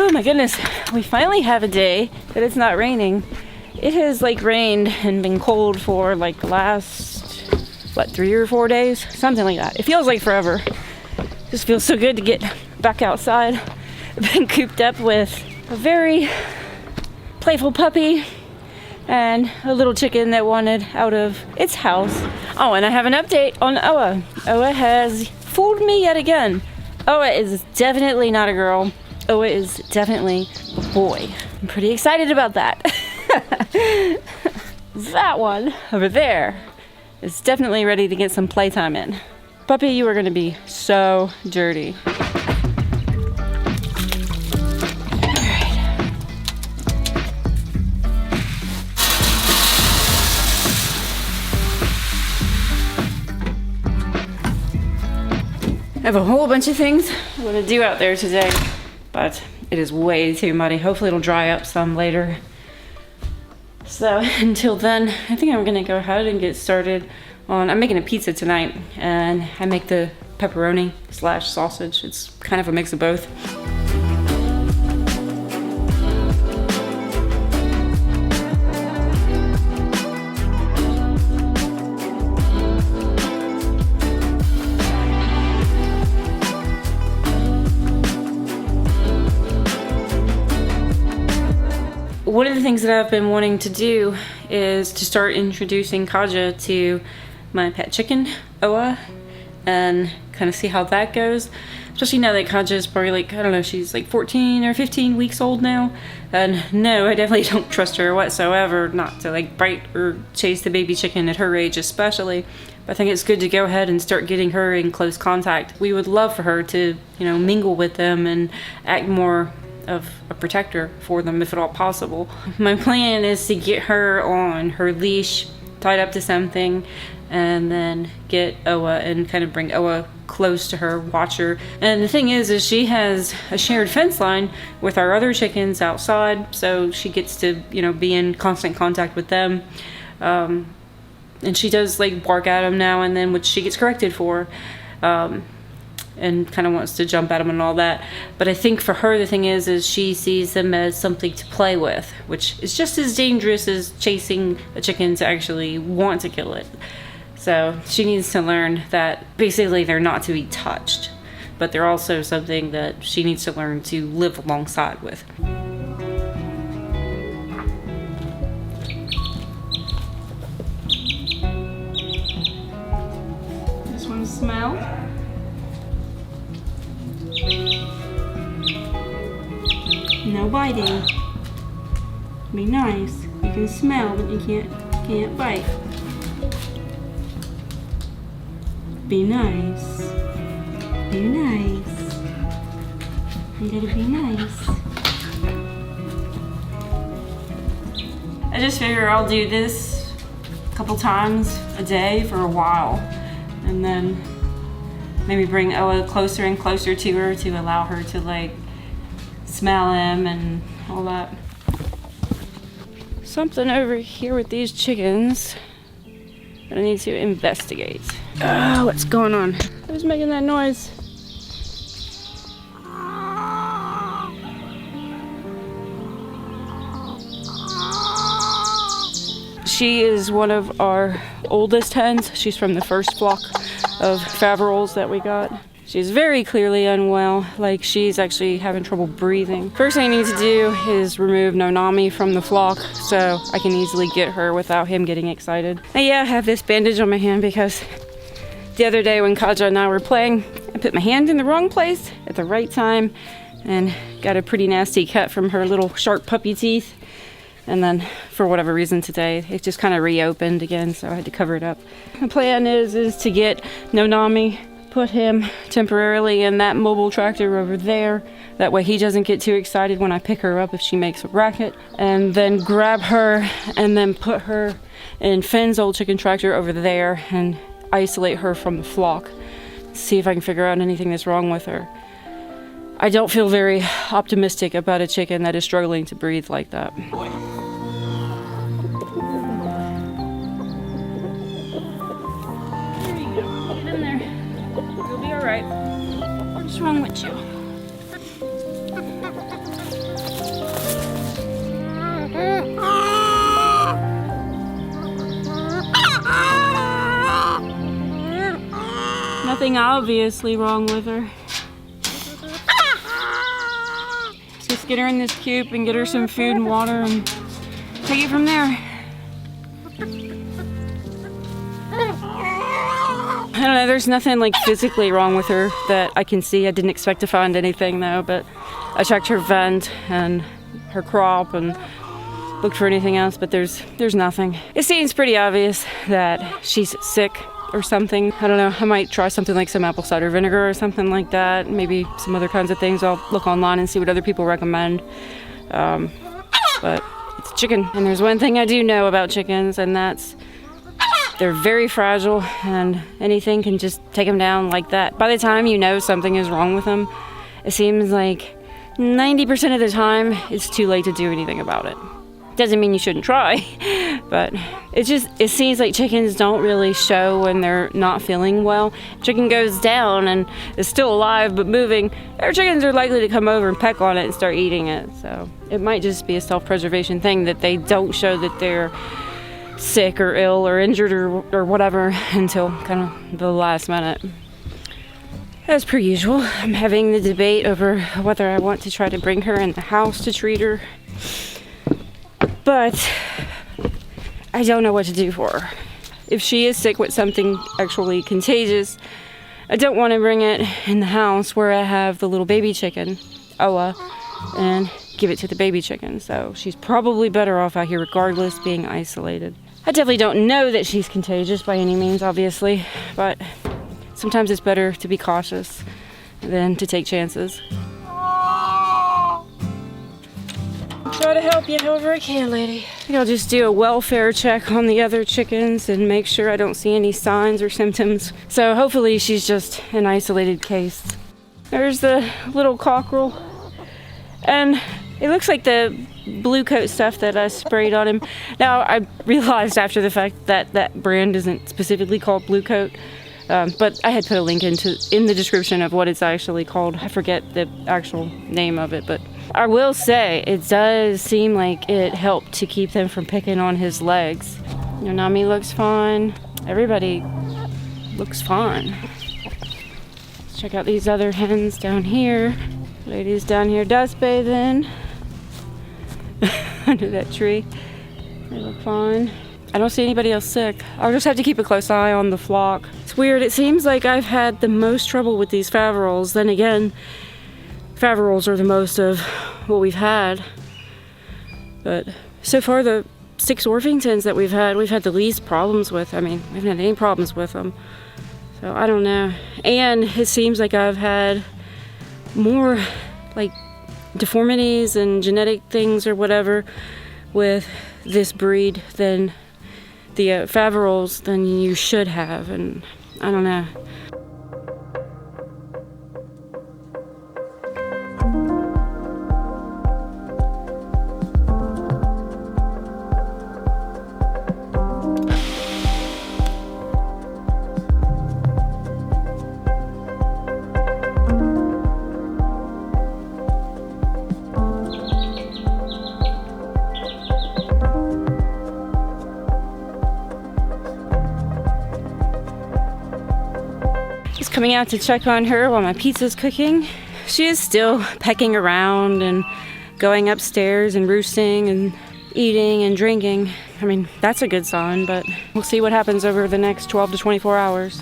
Oh my goodness, we finally have a day that it's not raining. It has like rained and been cold for like the last, 3 or 4 days? Something like that. It feels like forever. Just feels so good to get back outside. I've been cooped up with a very playful puppy and a little chicken that wanted out of its house. Oh, and I have an update on Oa. Oa has fooled me yet again. Oa is definitely not a girl. Oa is definitely a boy. I'm pretty excited about that. That one over there is definitely ready to get some playtime in. Puppy, you are gonna be so dirty. I have a whole bunch of things I want to do out there today, but it is way too muddy. Hopefully it'll dry up some later. So until then, I think I'm gonna go ahead and get started on, I'm making a pizza tonight, and I make the pepperoni / sausage. It's kind of a mix of both. One of the things that I've been wanting to do is to start introducing Kaja to my pet chicken, Oa, and kind of see how that goes. Especially now that Kaja is probably like, I don't know, she's like 14 or 15 weeks old now. And no, I definitely don't trust her whatsoever not to like bite or chase the baby chicken at her age especially. But I think it's good to go ahead and start getting her in close contact. We would love for her to, mingle with them and act more of a protector for them if at all possible. My plan is to get her on her leash, tied up to something, and then get Oa and kind of bring Oa close to her, watch her. And the thing is she has a shared fence line with our other chickens outside, so she gets to, be in constant contact with them. And she does like bark at them now and then, which she gets corrected for. And kind of wants to jump at them and all that. But I think for her, the thing is she sees them as something to play with, which is just as dangerous as chasing a chicken to actually want to kill it. So she needs to learn that basically they're not to be touched, but they're also something that she needs to learn to live alongside with. This one smell. No biting. Be nice. You can smell, but you can't bite. Be nice. Be nice. You gotta be nice. I just figure I'll do this a couple times a day for a while, and then maybe bring Oa closer and closer to her to allow her to like smell him and all that. Something over here with these chickens that I need to investigate. Oh, what's going on? Who's making that noise? She is one of our oldest hens. She's from the first flock of Faverolles that we got. She's very clearly unwell, like she's actually having trouble breathing. First thing I need to do is remove Nonami from the flock so I can easily get her without him getting excited. And yeah, I have this bandage on my hand because the other day when Kaja and I were playing, I put my hand in the wrong place at the right time and got a pretty nasty cut from her little sharp puppy teeth. And then for whatever reason today, it just kind of reopened again, so I had to cover it up. The plan is to get Nonami, put him temporarily in that mobile tractor over there. That way he doesn't get too excited when I pick her up if she makes a racket. And then grab her and then put her in Finn's old chicken tractor over there and isolate her from the flock. See if I can figure out anything that's wrong with her. I don't feel very optimistic about a chicken that is struggling to breathe like that. Boy. There you go. Get in there. You'll be alright. What's wrong with you? nothing obviously wrong with her. Just get her in this coop and get her some food and water and take it from there. I don't know, there's nothing like physically wrong with her that I can see. I didn't expect to find anything though, but I checked her vent and her crop and looked for anything else, but there's nothing. It seems pretty obvious that she's sick or something. I don't know, I might try something like some apple cider vinegar or something like that. Maybe some other kinds of things. I'll look online and see what other people recommend. But it's chicken. And there's one thing I do know about chickens, and that's they're very fragile and anything can just take them down like that. By the time you know something is wrong with them, it seems like 90% of the time it's too late to do anything about it. Doesn't mean you shouldn't try, but it seems like chickens don't really show when they're not feeling well. Chicken goes down and is still alive but moving, our chickens are likely to come over and peck on it and start eating it. So it might just be a self-preservation thing that they don't show that they're sick or ill or injured or whatever until kind of the last minute. As per usual, I'm having the debate over whether I want to try to bring her in the house to treat her. But I don't know what to do for her. If she is sick with something actually contagious, I don't want to bring it in the house where I have the little baby chicken, Oa, and give it to the baby chicken. So she's probably better off out here regardless, being isolated. I definitely don't know that she's contagious by any means, obviously, but sometimes it's better to be cautious than to take chances. Try to help you however I can, lady. I think I'll just do a welfare check on the other chickens and make sure I don't see any signs or symptoms. So hopefully she's just an isolated case. There's the little cockerel. And it looks like the blue coat stuff that I sprayed on him. Now, I realized after the fact that that brand isn't specifically called blue coat. But I had put a link in the description of what it's actually called. I forget the actual name of it, but I will say it does seem like it helped to keep them from picking on his legs. Nami looks fine. Everybody looks fine. Let's check out these other hens down here. Ladies down here dust bathing under that tree. They look fine. I don't see anybody else sick. I'll just have to keep a close eye on the flock. It's weird. It seems like I've had the most trouble with these Faverolles. Then again, Faverolles are the most of what we've had. But so far, the 6 Orpingtons that we've had the least problems with. I mean, we haven't had any problems with them. So I don't know. And it seems like I've had more like deformities and genetic things or whatever with this breed than the Faverolles than you should have, and I don't know. Just coming out to check on her while my pizza's cooking. She is still pecking around and going upstairs and roosting and eating and drinking. I mean, that's a good sign, but we'll see what happens over the next 12 to 24 hours.